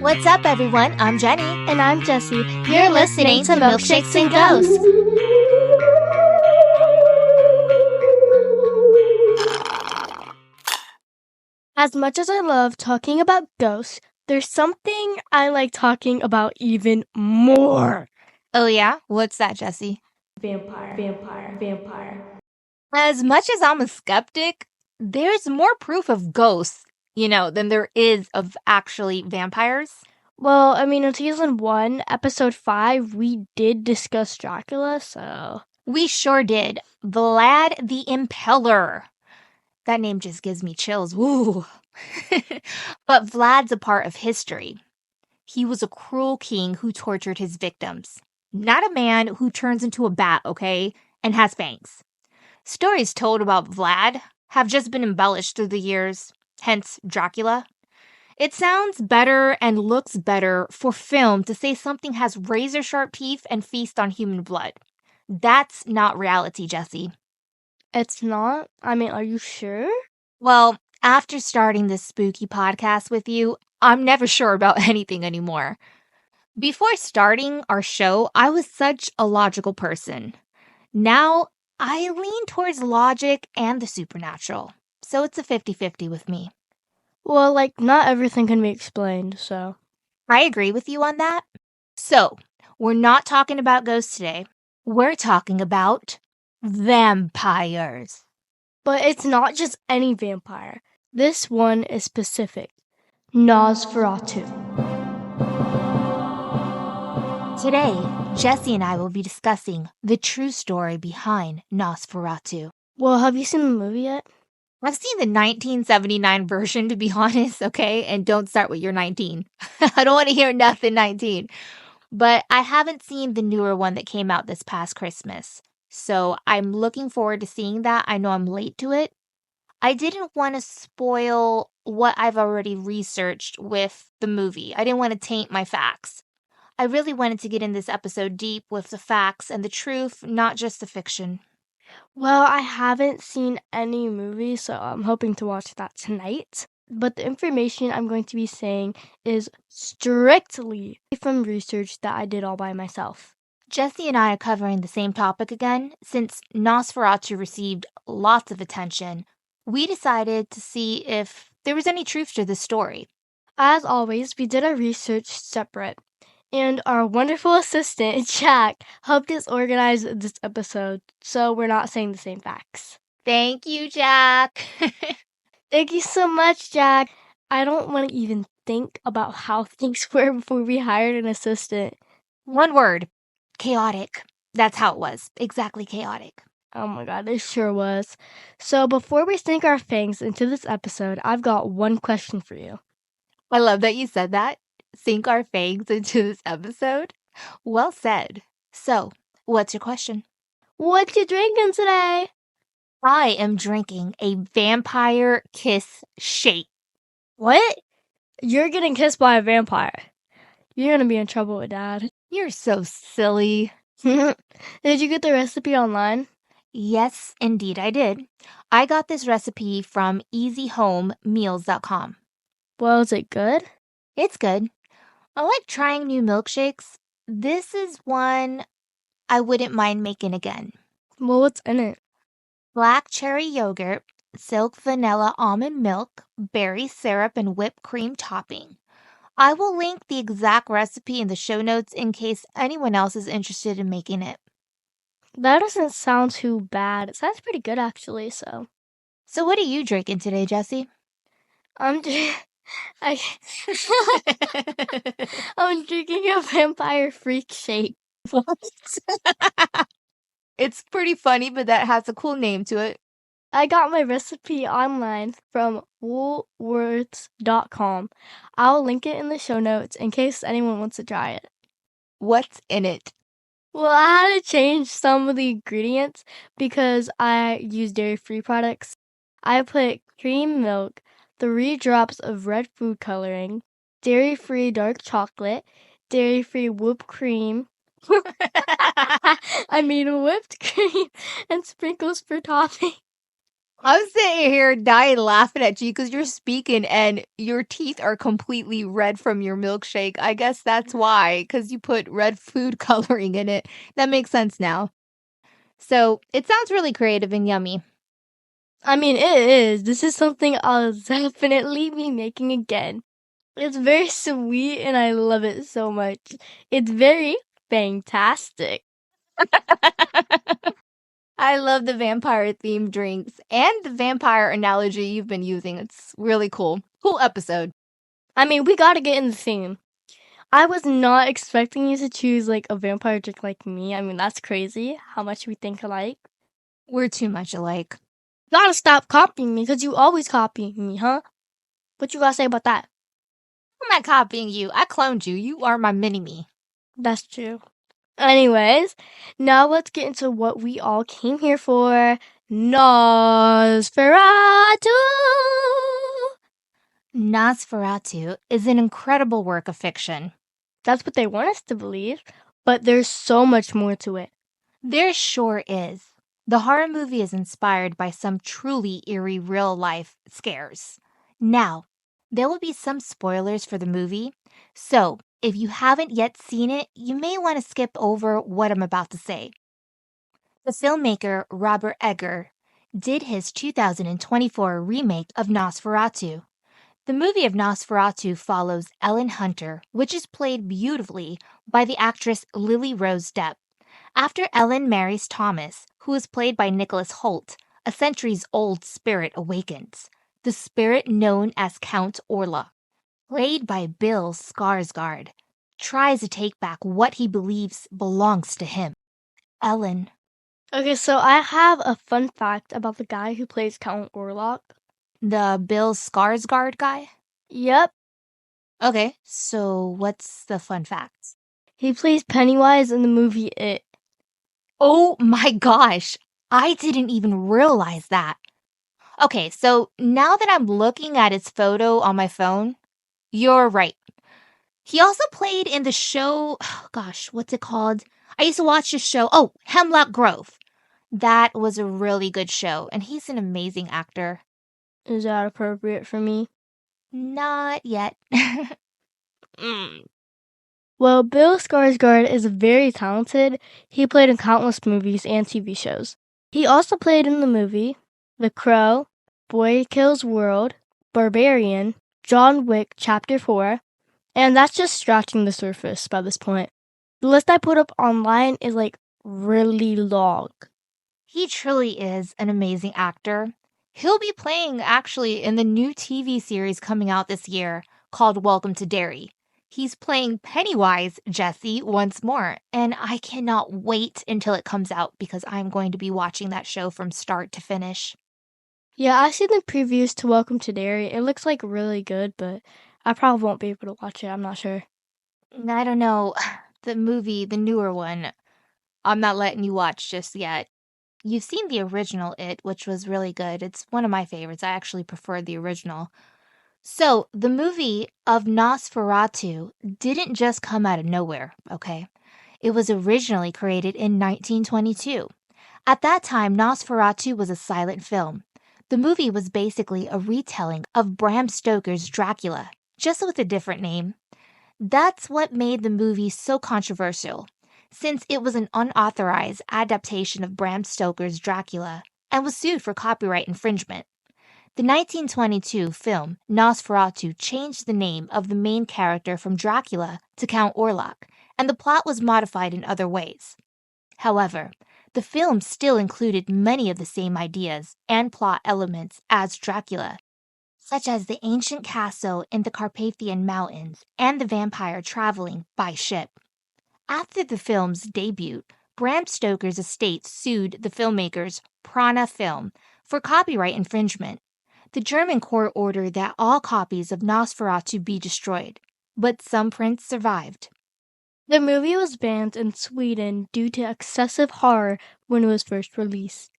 What's up, everyone? I'm Jenny. And I'm Jessie. You're listening to Milkshakes and Ghosts. As much as I love talking about ghosts, there's something I like talking about even more. Oh yeah? What's that, Jessie? Vampire. As much as I'm a skeptic, there's more proof of ghosts, than there is of actually vampires. Well, I mean, in season 1, episode 5, we did discuss Dracula, so... We sure did. Vlad the Impaler. That name just gives me chills. Woo! But Vlad's a part of history. He was a cruel king who tortured his victims. Not a man who turns into a bat, okay? And has fangs. Stories told about Vlad have just been embellished through the years, hence Dracula. It sounds better and looks better for film to say something has razor-sharp teeth and feast on human blood. That's not reality, Jessie. It's not? I mean, are you sure? Well, after starting this spooky podcast with you, I'm never sure about anything anymore. Before starting our show, I was such a logical person. Now, I lean towards logic and the supernatural. So it's a 50-50 with me. Well, not everything can be explained, so... I agree with you on that. So, we're not talking about ghosts today. We're talking about vampires. But it's not just any vampire. This one is specific. Nosferatu. Today, Jessie and I will be discussing the true story behind Nosferatu. Well, have you seen the movie yet? I've seen the 1979 version, to be honest, okay? And don't start with your 19. I don't want to hear nothing 19. But I haven't seen the newer one that came out this past Christmas. So I'm looking forward to seeing that. I know I'm late to it. I didn't want to spoil what I've already researched with the movie. I didn't want to taint my facts. I really wanted to get in this episode deep with the facts and the truth, not just the fiction. Well, I haven't seen any movies, so I'm hoping to watch that tonight. But the information I'm going to be saying is strictly from research that I did all by myself. Jessie and I are covering the same topic again. Since Nosferatu received lots of attention, we decided to see if there was any truth to the story. As always, we did our research separate. And our wonderful assistant, Jack, helped us organize this episode, so we're not saying the same facts. Thank you, Jack. Thank you so much, Jack. I don't want to even think about how things were before we hired an assistant. One word. Chaotic. That's how it was. Exactly chaotic. Oh my god, it sure was. So before we sink our fangs into this episode, I've got one question for you. I love that you said that. Sink our fangs into this episode? Well said. So, what's your question? What you drinking today? I am drinking a vampire kiss shake. What? You're getting kissed by a vampire. You're gonna be in trouble with Dad. You're so silly. Did you get the recipe online? Yes, indeed I did. I got this recipe from easyhomemeals.com. Well, is it good? It's good. I like trying new milkshakes. This is one I wouldn't mind making again. Well, what's in it? Black cherry yogurt, silk vanilla almond milk, berry syrup, and whipped cream topping. I will link the exact recipe in the show notes in case anyone else is interested in making it. That doesn't sound too bad. It sounds pretty good, actually, so... So what are you drinking today, Jessie? I'm drinking a vampire freak shake. What? It's pretty funny, but that has a cool name to it. I got my recipe online from woolworths.com. I'll link it in the show notes in case anyone wants to try it. What's in it? Well, I had to change some of the ingredients because I use dairy-free products. I put cream milk, 3 drops of red food coloring, dairy-free dark chocolate, dairy-free whipped cream, whipped cream, and sprinkles for topping. I'm sitting here dying laughing at you because you're speaking and your teeth are completely red from your milkshake. I guess that's why, because you put red food coloring in it. That makes sense now. So it sounds really creative and yummy. I mean, it is. This is something I'll definitely be making again. It's very sweet and I love it so much. It's very fantastic. I love the vampire themed drinks and the vampire analogy you've been using. It's really cool. Cool episode. I mean, we gotta get in the theme. I was not expecting you to choose like a vampire drink like me. I mean, that's crazy how much we think alike. We're too much alike. Gotta stop copying me because you always copy me, huh? What you gotta say about that? I'm not copying you. I cloned you. You are my mini-me. That's true. Anyways, now let's get into what we all came here for. Nosferatu! Nosferatu is an incredible work of fiction. That's what they want us to believe, but there's so much more to it. There sure is. The horror movie is inspired by some truly eerie real-life scares. Now, there will be some spoilers for the movie, so if you haven't yet seen it, you may want to skip over what I'm about to say. The filmmaker Robert Eggers did his 2024 remake of Nosferatu. The movie of Nosferatu follows Ellen Hunter, which is played beautifully by the actress Lily Rose Depp. After Ellen marries Thomas, who is played by Nicholas Hoult, a centuries-old spirit awakens. The spirit known as Count Orlok, played by Bill Skarsgård, tries to take back what he believes belongs to him. Ellen. Okay, so I have a fun fact about the guy who plays Count Orlok. The Bill Skarsgård guy? Yep, Okay, so what's the fun fact? he plays Pennywise in the movie It. Oh my gosh, I didn't even realize that. Okay, so now that I'm looking at his photo on my phone, you're right. He also played in the show, oh gosh, what's it called? I used to watch this show. Oh, Hemlock Grove. That was a really good show, and he's an amazing actor. Is that appropriate for me? Not yet. Well, Bill Skarsgård is very talented. He played in countless movies and TV shows. He also played in the movie The Crow, Boy Kills World, Barbarian, John Wick Chapter 4, and that's just scratching the surface by this point. The list I put up online is like really long. He truly is an amazing actor. He'll be playing actually in the new TV series coming out this year called Welcome to Derry. He's playing Pennywise Jesse once more, and I cannot wait until it comes out because I'm going to be watching that show from start to finish. Yeah, I've seen the previews to Welcome to Derry. It looks like really good, but I probably won't be able to watch it. I'm not sure. I don't know, the movie, the newer one, I'm not letting you watch just yet. You've seen the original It, which was really good. It's one of my favorites. I actually prefer the original. So, the movie of Nosferatu didn't just come out of nowhere, okay? It was originally created in 1922. At that time, Nosferatu was a silent film. The movie was basically a retelling of Bram Stoker's Dracula, just with a different name. That's what made the movie so controversial, since it was an unauthorized adaptation of Bram Stoker's Dracula and was sued for copyright infringement. The 1922 film Nosferatu changed the name of the main character from Dracula to Count Orlok, and the plot was modified in other ways. However, the film still included many of the same ideas and plot elements as Dracula, such as the ancient castle in the Carpathian Mountains and the vampire traveling by ship. After the film's debut, Bram Stoker's estate sued the filmmakers Prana Film for copyright infringement. The German court ordered that all copies of Nosferatu be destroyed, but some prints survived. The movie was banned in Sweden due to excessive horror when it was first released.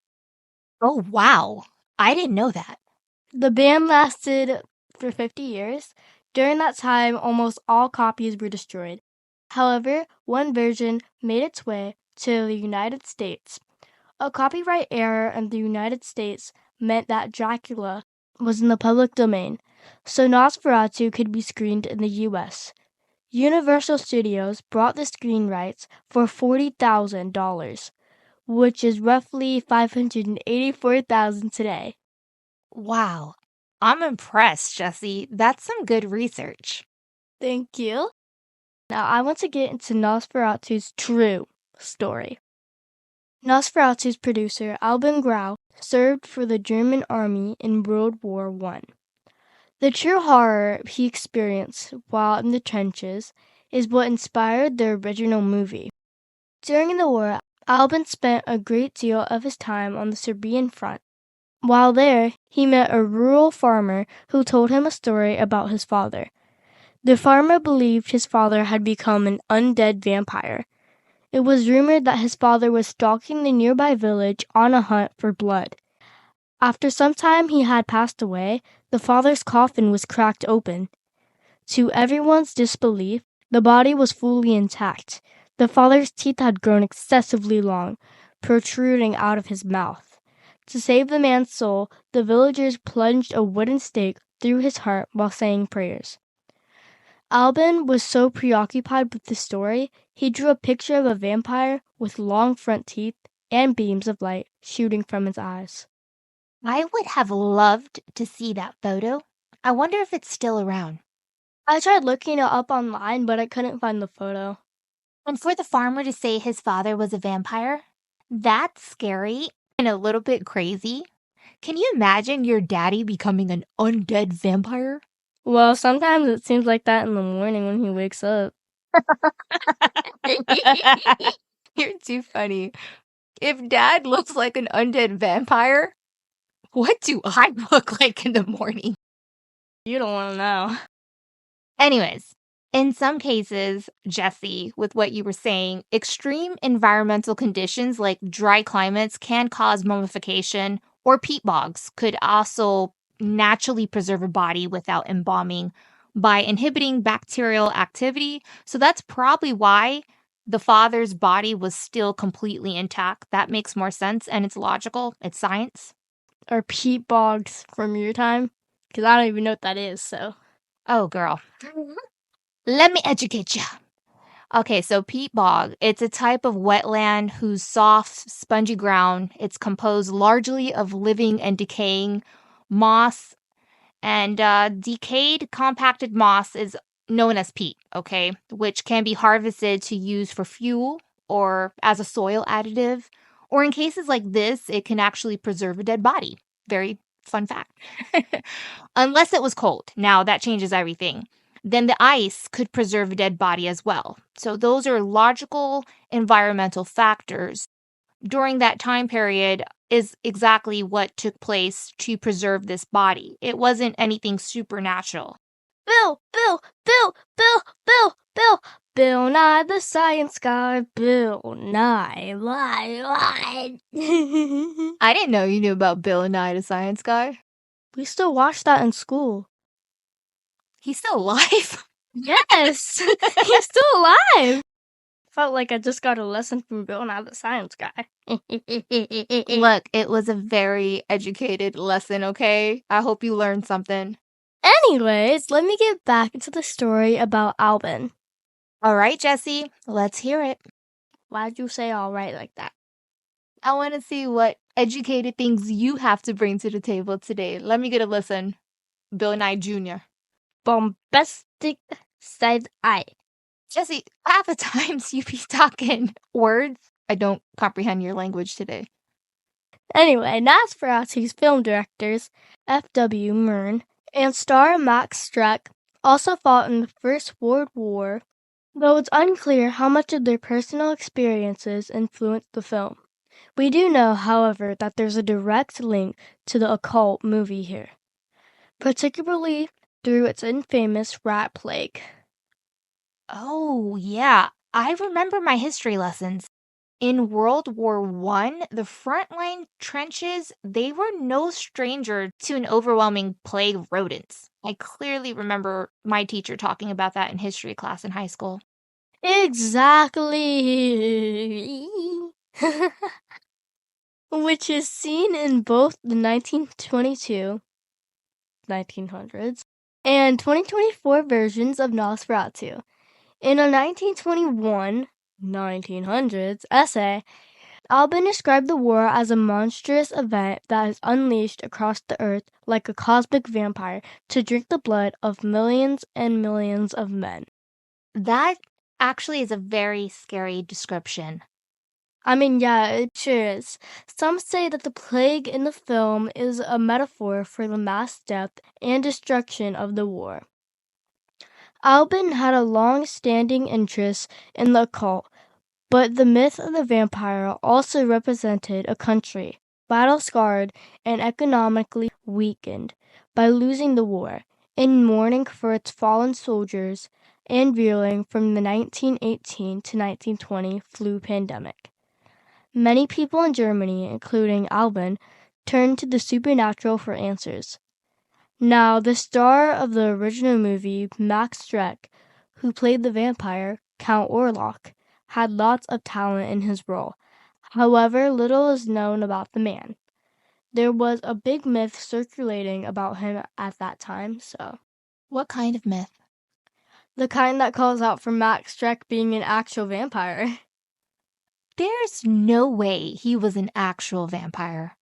Oh, wow. I didn't know that. The ban lasted for 50 years. During that time, almost all copies were destroyed. However, one version made its way to the United States. A copyright error in the United States meant that Dracula was in the public domain, so Nosferatu could be screened in the U.S. Universal Studios bought the screen rights for $40,000, which is roughly $584,000 today. Wow. I'm impressed, Jessie. That's some good research. Thank you. Now I want to get into Nosferatu's true story. Nosferatu's producer, Albin Grau, served for the German army in World War I. The true horror he experienced while in the trenches is what inspired the original movie. During the war, Albin spent a great deal of his time on the Serbian front. While there, he met a rural farmer who told him a story about his father. The farmer believed his father had become an undead vampire. It was rumored that his father was stalking the nearby village on a hunt for blood. After some time he had passed away, the father's coffin was cracked open. To everyone's disbelief, the body was fully intact. The father's teeth had grown excessively long, protruding out of his mouth. To save the man's soul, the villagers plunged a wooden stake through his heart while saying prayers. Albin was so preoccupied with the story, he drew a picture of a vampire with long front teeth and beams of light shooting from his eyes. I would have loved to see that photo. I wonder if it's still around. I tried looking it up online, but I couldn't find the photo. And for the farmer to say his father was a vampire, that's scary and a little bit crazy. Can you imagine your daddy becoming an undead vampire? Well, sometimes it seems like that in the morning when he wakes up. You're too funny. If dad looks like an undead vampire, what do I look like in the morning? You don't want to know. Anyways, in some cases, Jessie, with what you were saying, extreme environmental conditions like dry climates can cause mummification, or peat bogs could also naturally preserve a body without embalming by inhibiting bacterial activity. So that's probably why the father's body was still completely intact. That makes more sense, and it's logical. It's science. Or peat bogs from your time? Because I don't even know what that is, so. Oh, girl. Let me educate you. Okay, so peat bog, it's a type of wetland whose soft, spongy ground, it's composed largely of living and decaying moss, and decayed compacted moss is known as peat, okay, which can be harvested to use for fuel or as a soil additive, or in cases like this, it can actually preserve a dead body. Very fun fact. Unless it was cold. Now, that changes everything. Then the ice could preserve a dead body as well. So those are logical environmental factors. During that time period is exactly what took place to preserve this body. It wasn't anything supernatural. Bill, Bill, Bill, Bill, Bill, Bill, Bill Nye the Science Guy, Bill Nye, lie. I didn't know you knew about Bill Nye the Science Guy. We still watch that in school. He's still alive? Yes, he's still alive. Felt like I just got a lesson from Bill Nye the Science Guy. Look, it was a very educated lesson, okay? I hope you learned something. Anyways, let me get back into the story about Albin. All right, Jessie, let's hear it. Why'd you say all right like that? I want to see what educated things you have to bring to the table today. Let me get a listen. Bill Nye Jr. Bombastic side eye. Jessie, half the times you be talking words. I don't comprehend your language today. Anyway, Nosferatu's film directors, F.W. Murnau and star Max Streck, also fought in the First World War, though it's unclear how much of their personal experiences influenced the film. We do know, however, that there's a direct link to the occult movie here, particularly through its infamous rat plague. Oh, yeah. I remember my history lessons. In World War I, the frontline trenches, they were no stranger to an overwhelming plague of rodents. I clearly remember my teacher talking about that in history class in high school. Exactly. which is seen in both the 1922 1900s and 2024 versions of Nosferatu. In a 1921 1900s essay, Albin described the war as a monstrous event that is unleashed across the earth like a cosmic vampire to drink the blood of millions and millions of men. That actually is a very scary description. I mean, yeah, it sure is. Some say that the plague in the film is a metaphor for the mass death and destruction of the war. Albin had a long-standing interest in the occult, but the myth of the vampire also represented a country battle-scarred and economically weakened by losing the war, in mourning for its fallen soldiers, and reeling from the 1918 to 1920 flu pandemic. Many people in Germany, including Albin, turned to the supernatural for answers. Now, the star of the original movie, Max Schreck, who played the vampire, Count Orlok, had lots of talent in his role. However, little is known about the man. There was a big myth circulating about him at that time, so. What kind of myth? The kind that calls out for Max Schreck being an actual vampire. There's no way he was an actual vampire.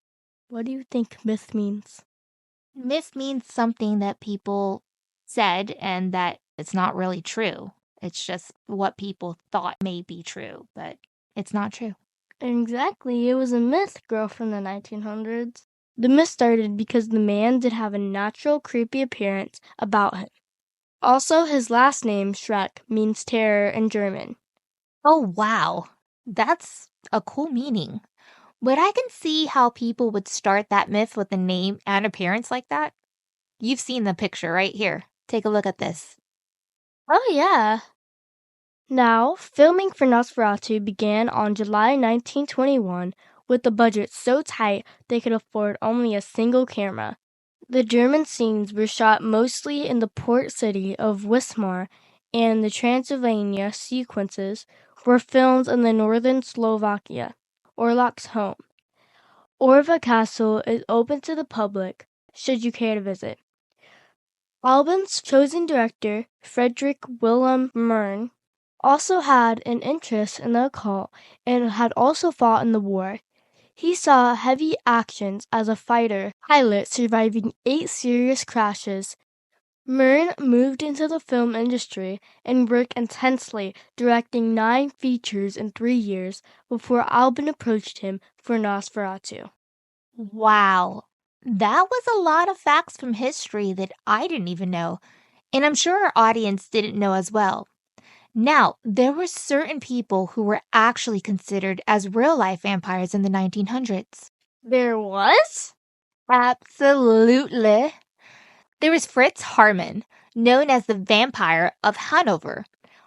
What do you think myth means? Myth means something that people said and that it's not really true. It's just what people thought may be true, but it's not true. Exactly, it was a myth, girl from the 1900s. The myth started because the man did have a natural creepy appearance about him. Also, his last name, Schreck, means terror in German. Oh, wow. That's a cool meaning. But I can see how people would start that myth with a name and appearance like that. You've seen the picture right here. Take a look at this. Oh, yeah. Now, filming for Nosferatu began on July 1921 with a budget so tight they could afford only a single camera. The German scenes were shot mostly in the port city of Wismar, and the Transylvania sequences were filmed in the northern Slovakia, Orlok's home. Orva Castle is open to the public, should you care to visit. Albin's chosen director, Frederick Wilhelm Mern, also had an interest in the occult and had also fought in the war. He saw heavy actions as a fighter pilot surviving 8 serious crashes. Mern moved into the film industry and worked intensely, directing 9 features in 3 years before Albin approached him for Nosferatu. Wow. That was a lot of facts from history that I didn't even know, and I'm sure our audience didn't know as well. Now, there were certain people who were actually considered as real-life vampires in the 1900s. There was? Absolutely. There was Fritz Harman, known as the Vampire of Hanover.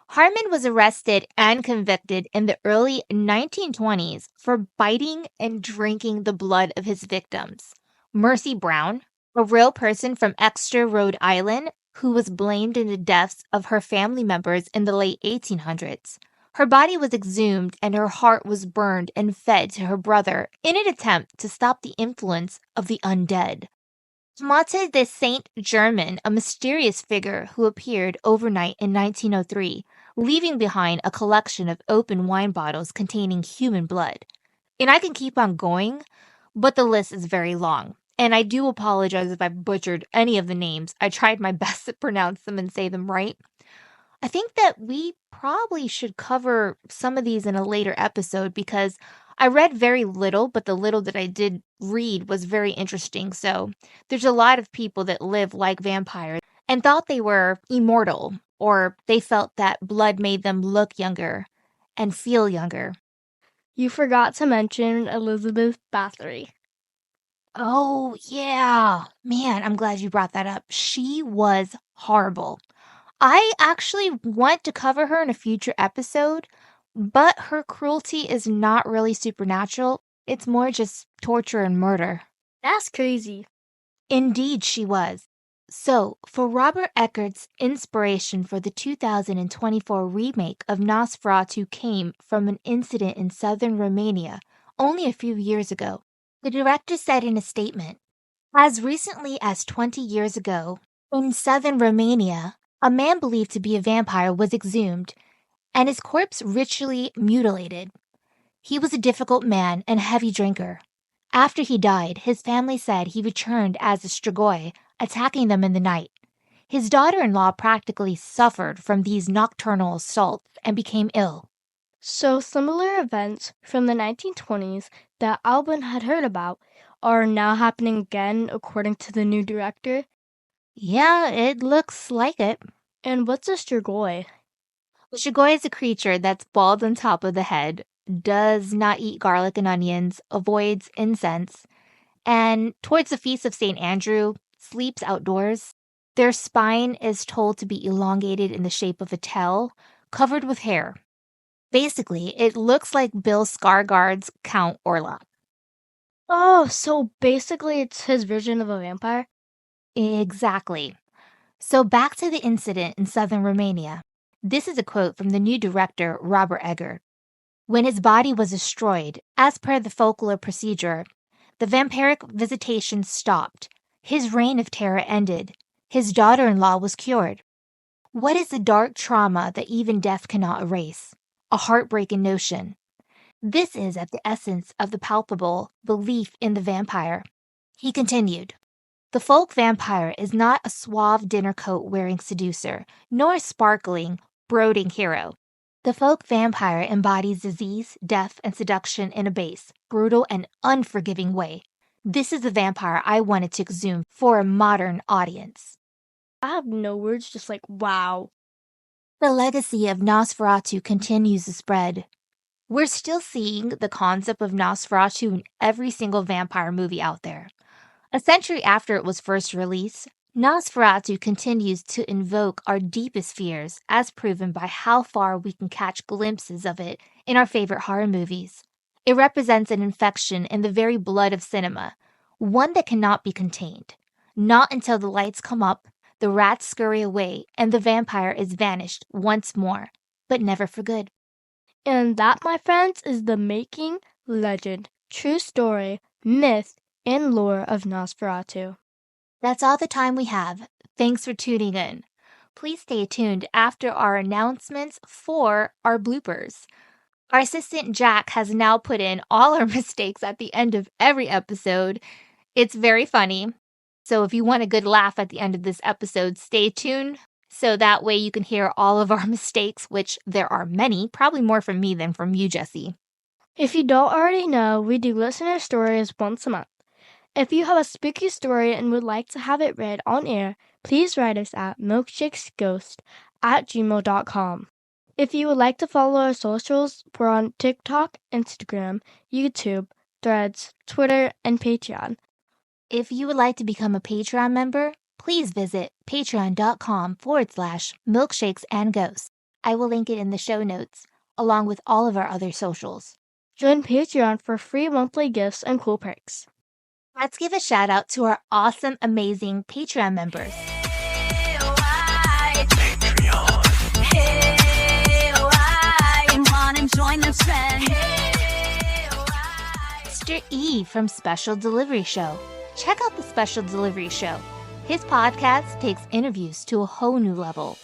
Harman was arrested and convicted in the early 1920s for biting and drinking the blood of his victims. Mercy Brown, a real person from Exeter, Rhode Island, who was blamed in the deaths of her family members in the late 1800s. Her body was exhumed and her heart was burned and fed to her brother in an attempt to stop the influence of the undead. Mate de Saint Germain, a mysterious figure who appeared overnight in 1903, leaving behind a collection of open wine bottles containing human blood. And I can keep on going, but the list is very long. And I do apologize if I butchered any of the names. I tried my best to pronounce them and say them right. I think that we probably should cover some of these in a later episode because I read very little, but the little that I did read was very interesting. So there's a lot of people that live like vampires and thought they were immortal, or they felt that blood made them look younger and feel younger. You forgot to mention Elizabeth Bathory. Oh, yeah. Man, I'm glad you brought that up. She was horrible. I actually want to cover her in a future episode, but her cruelty is not really supernatural. It's more just torture and murder. That's crazy. Indeed, she was. So, for Robert Eggers' inspiration for the 2024 remake of Nosferatu came from an incident in southern Romania only a few years ago. The director said in a statement, "As recently as 20 years ago, in southern Romania, a man believed to be a vampire was exhumed and his corpse ritually mutilated. He was a difficult man and a heavy drinker. After he died, his family said he returned as a strigoi, attacking them in the night. His daughter-in-law practically suffered from these nocturnal assaults and became ill." So similar events from the 1920s that Albin had heard about are now happening again according to the new director. Yeah, it looks like it. And what's a strigoi? The strigoi is a creature that's bald on top of the head, does not eat garlic and onions, avoids incense, and towards the feast of St. Andrew, sleeps outdoors. Their spine is told to be elongated in the shape of a tail, covered with hair. Basically, it looks like Bill Skarsgård's Count Orlok. Oh, so basically it's his version of a vampire? Exactly. So back to the incident in southern Romania. This is a quote from the new director, Robert Egger. "When his body was destroyed, as per the folklore procedure, the vampiric visitation stopped. His reign of terror ended. His daughter-in-law was cured. What is the dark trauma that even death cannot erase? A heartbreaking notion. This is at the essence of the palpable belief in the vampire." He continued, "The folk vampire is not a suave dinner coat wearing seducer, nor a sparkling, brooding hero. The folk vampire embodies disease, death, and seduction in a base, brutal, and unforgiving way. This is the vampire I wanted to exhume for a modern audience." I have no words, just like, wow. The legacy of Nosferatu continues to spread. We're still seeing the concept of Nosferatu in every single vampire movie out there. A century after it was first released, Nosferatu continues to invoke our deepest fears, as proven by how far we can catch glimpses of it in our favorite horror movies. It represents an infection in the very blood of cinema, one that cannot be contained. Not until the lights come up, the rats scurry away, and the vampire is vanished once more, but never for good. And that, my friends, is the making, legend, true story, myth, and lore of Nosferatu. That's all the time we have. Thanks for tuning in. Please stay tuned after our announcements for our bloopers. Our assistant Jack has now put in all our mistakes at the end of every episode. It's very funny. So if you want a good laugh at the end of this episode, stay tuned. So that way you can hear all of our mistakes, which there are many, probably more from me than from you, Jessie. If you don't already know, we do listener stories once a month. If you have a spooky story and would like to have it read on air, please write us at milkshakesghost@gmail.com. If you would like to follow our socials, we're on TikTok, Instagram, YouTube, Threads, Twitter, and Patreon. If you would like to become a Patreon member, please visit patreon.com/milkshakesandghosts. I will link it in the show notes, along with all of our other socials. Join Patreon for free monthly gifts and cool perks. Let's give a shout out to our awesome, amazing Patreon members. Mr.E from Special Delivery Show. Check out the Special Delivery Show. His podcast takes interviews to a whole new level.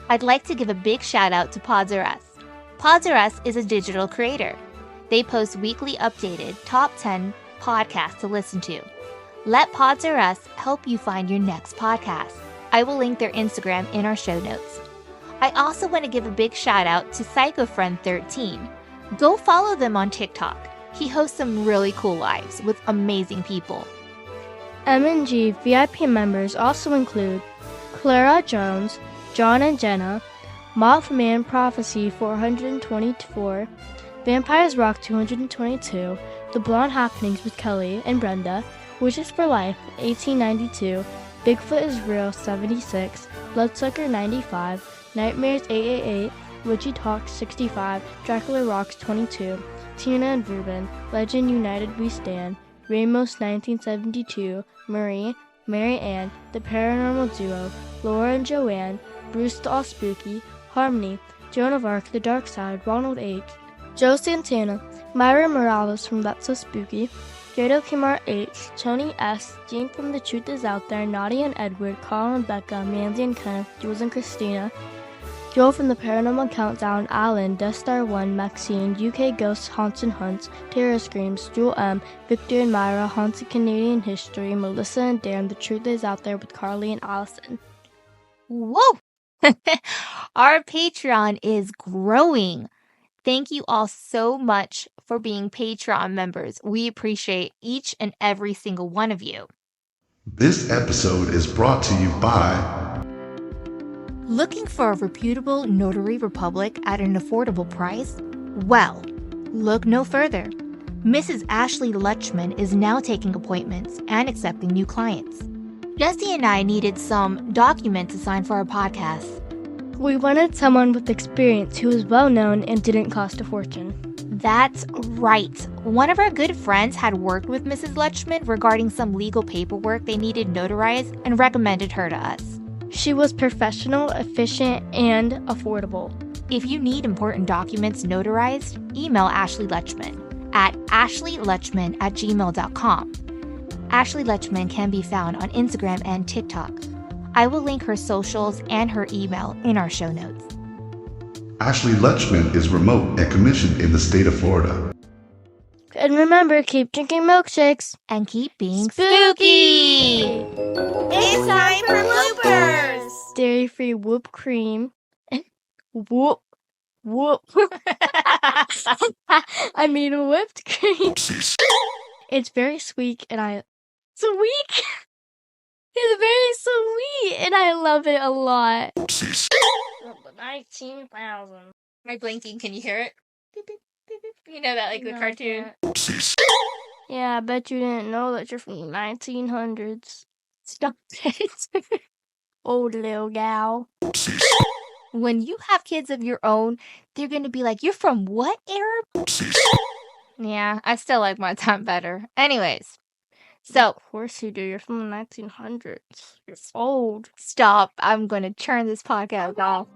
I'd like to give a big shout out to Pods R Us. Pods R Us is a digital creator. They post weekly updated top 10 podcasts to listen to. Let Pods R Us help you find your next podcast. I will link their Instagram in our show notes. I also want to give a big shout out to PsychoFriend13. Go follow them on TikTok. He hosts some really cool lives with amazing people. M&G VIP members also include Clara Jones, John and Jenna, Mothman Prophecy 424, Vampires Rock 222, The Blonde Happenings with Kelly and Brenda, Wishes for Life 1892, Bigfoot is Real 76, Bloodsucker 95, Nightmares 888, Witchy Talk 65, Dracula Rocks 22, Tina and Ruben, Legend United We Stand, Ramos 1972, Marie, Mary Ann, The Paranormal Duo, Laura and Joanne, Bruce the All Spooky, Harmony, Joan of Arc, The Dark Side, Ronald H., Joe Santana, Myra Morales from That's So Spooky, Jado Kimar H, Tony S, Jean from The Truth Is Out There, Nadia and Edward, Carl and Becca, Mandy and Kenneth, Jules and Christina, Joel from The Paranormal Countdown, Alan, Deathstar 1, Maxine, UK Ghosts, Haunts and Hunts, Terror Screams, Jewel M, Victor and Myra, Haunted Canadian History, Melissa and Dan, The Truth Is Out There with Carly and Allison. Whoa! Our Patreon is growing. Thank you all so much for being Patreon members. We appreciate each and every single one of you. This episode is brought to you by... Looking for a reputable notary republic at an affordable price? Well, look no further. Mrs. Ashley Lutchman is now taking appointments and accepting new clients. Jesse and I needed some documents to sign for our podcast. We wanted someone with experience who was well known and didn't cost a fortune. That's right. One of our good friends had worked with Mrs. Lutchman regarding some legal paperwork they needed notarized and recommended her to us. She was professional, efficient, and affordable. If you need important documents notarized, email Ashley Lutchman at ASHLEYLUTCHMAN@gmail.com. Ashley Lutchman can be found on Instagram and TikTok. I will link her socials and her email in our show notes. Ashley Lutchman is remote and commissioned in the state of Florida. And remember, keep drinking milkshakes. And keep being Spooky! It's time for bloopers! Dairy-free whipped cream. Whoop. I mean whipped cream. It's very sweet and Sweet? It's very sweet and I love it a lot. 19,000. Am I blinking? Can you hear it? Beep, beep, beep, beep. You know that, like the cartoon? Yeah, I bet you didn't know that you're from the 1900s. Stop it. Old little gal. When you have kids of your own, they're going to be like, you're from what era? Yeah, I still like my time better. Anyways, so. Of course you do. You're from the 1900s. You're old. Stop. I'm going to turn this podcast off.